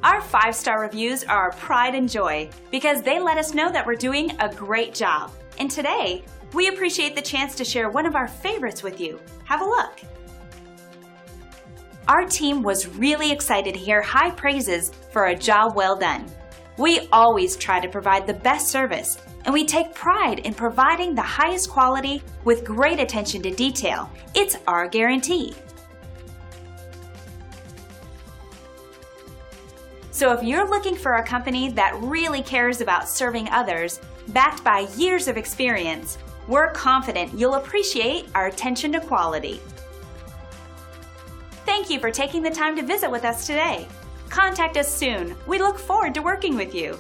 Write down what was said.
Our 5-star reviews are our pride and joy because they let us know that we're doing a great job. And today, we appreciate the chance to share one of our favorites with you. Have a look. Our team was really excited to hear high praises for a job well done. We always try to provide the best service, and we take pride in providing the highest quality with great attention to detail. It's our guarantee. So if you're looking for a company that really cares about serving others, backed by years of experience, we're confident you'll appreciate our attention to quality. Thank you for taking the time to visit with us today. Contact us soon. We look forward to working with you.